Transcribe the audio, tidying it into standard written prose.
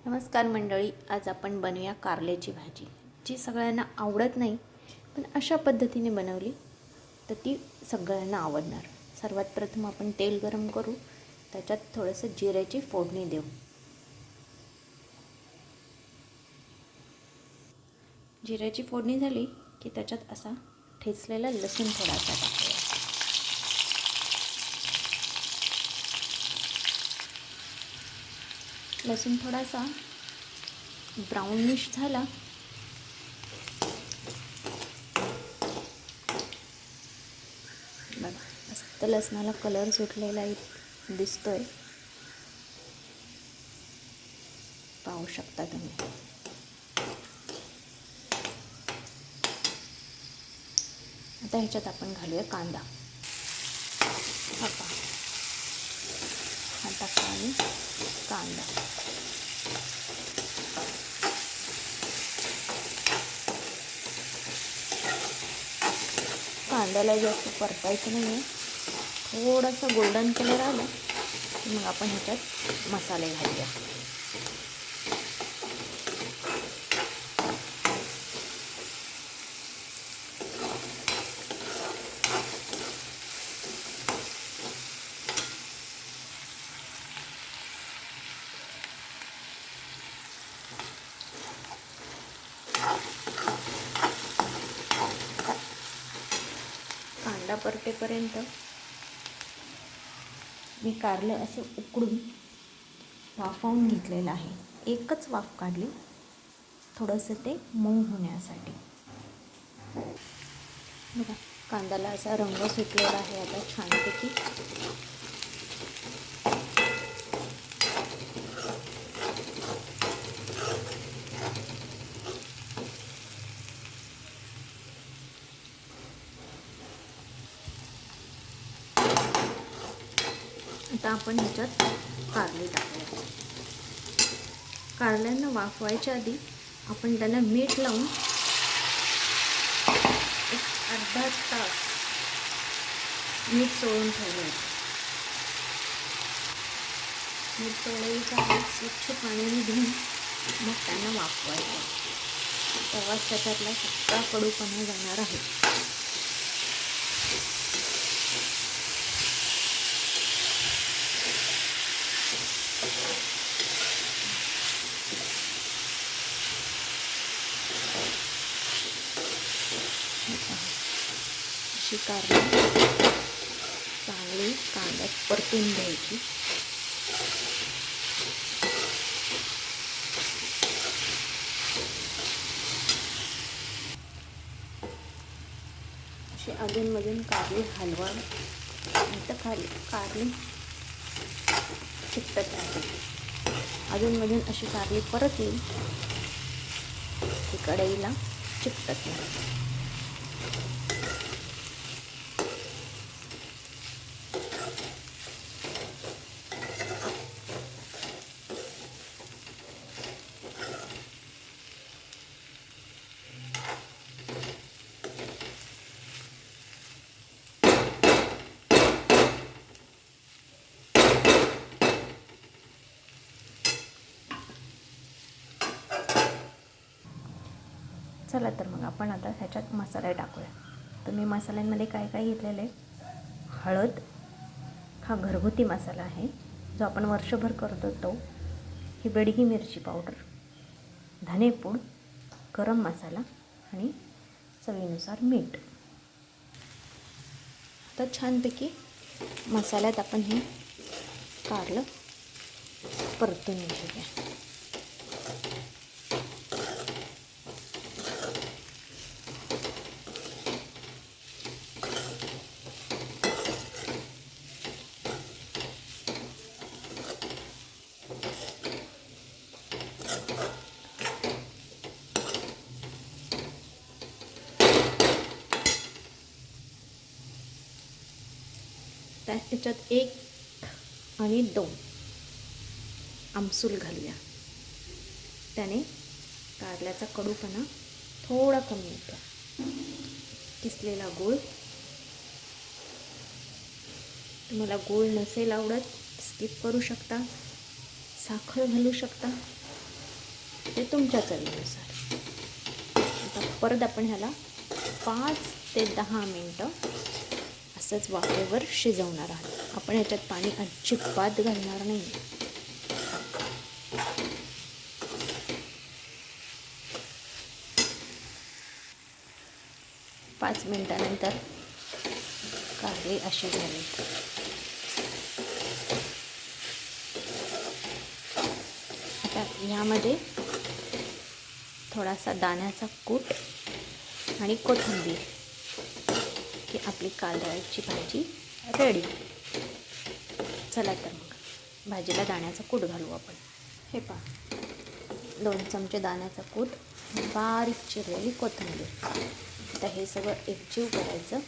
नमस्कार मंडळी, आज आपण बनवूया कारल्याची भाजी, जी सगळ्यांना आवडत नाही, पण अशा पद्धतीने बनवली तर ती सगळ्यांना आवडणार. सर्वात प्रथम आपण तेल गरम करू, त्याच्यात थोडंसं जिऱ्याची फोडणी देऊ. जिऱ्याची फोडणी झाली की त्याच्यात असा ठेचलेला लसूण थोडासा टाकूया. लसूण थोडासा ब्राउनिश झाला बघा, मस्त लसणाला कलर सुटलेला दिसतोय, पाहू शकता तुम्ही. आता ह्याच्यात आपण घालूया कांदा. हा टाका आणि कांदा. कांद्याला जास्त परतायचं नाही आहे, थोडासा गोल्डन कलर आला की मग आपण ह्याच्यात मसाले घालूया. कांदा परतेपर्यंत मी कारलं असं उकडून वाफवून घेतलेलं आहे. एकच वाफ काढली, थोडंसं ते मऊ होण्यासाठी. बघा, कांद्याला असा रंग सुटलेला आहे. आता छानपैकी आता आपण ह्याच्यात कारले टाकूया. कारल्यांना वाफवायच्या आधी आपण त्याला मीठ लावून एक अर्धा तास मीठ सोडून ठेवलं. मीठ सोडायचं, स्वच्छ पाण्याने धुवून मग त्यांना वाफवायचं. तेव्हाच त्याच्यातला सगळा कडूपणा जाणार आहे. अशी कारली चांगली कांद्यात परतून घ्यायची. अशी अधूनमधून कारली हलवा, नाही तर कारली चिकटत राहते. अधूनमधून अशी कारली परतली की कढईला चिकटत नाही. चला तर मग आपण आता ह्याच्यात मसाले टाकूया. तर मी मसाल्यांमध्ये काय काय घेतलेलं आहे, हळद, हा घरगुती मसाला आहे जो आपण वर्षभर करतो तो, ही बेडगी मिरची पावडर, धनेपूड, गरम मसाला आणि चवीनुसार मीठ. तर छानपैकी मसाल्यात आपण हे कारलं परतून घेऊया. त्याच्यात 1 आणि 2 आमसूल घालूया. त्याने कारल्याचा कडूपणा थोडा कमी होतो. किसलेला गूळ, तुम्हाला गूळ नसेल आवडत स्किप करू शकता. साखर घालू शकता. ते तुमच्या चवीनुसार. आता परत आपण ह्याला 5 ते 10 मिनटं असंच वाफेवर शिजवणार आहोत. आपण ह्याच्यात पाणी अजिबात घालणार नाही. 5 मिनटानंतर कारली अशी झाली. आता ह्यामध्ये थोडासा दाण्याचा कूट आणि कोथिंबीर की आपली कारल्याची भाजी रेडी. चला तर मग भाजीला दाण्याचा कूट घालू आपण. हे पहा, 2 चमचे दाण्याचा कूट, बारीक चिरलेली कोथिंबीर. आता हे सगळं एकजीव करायचं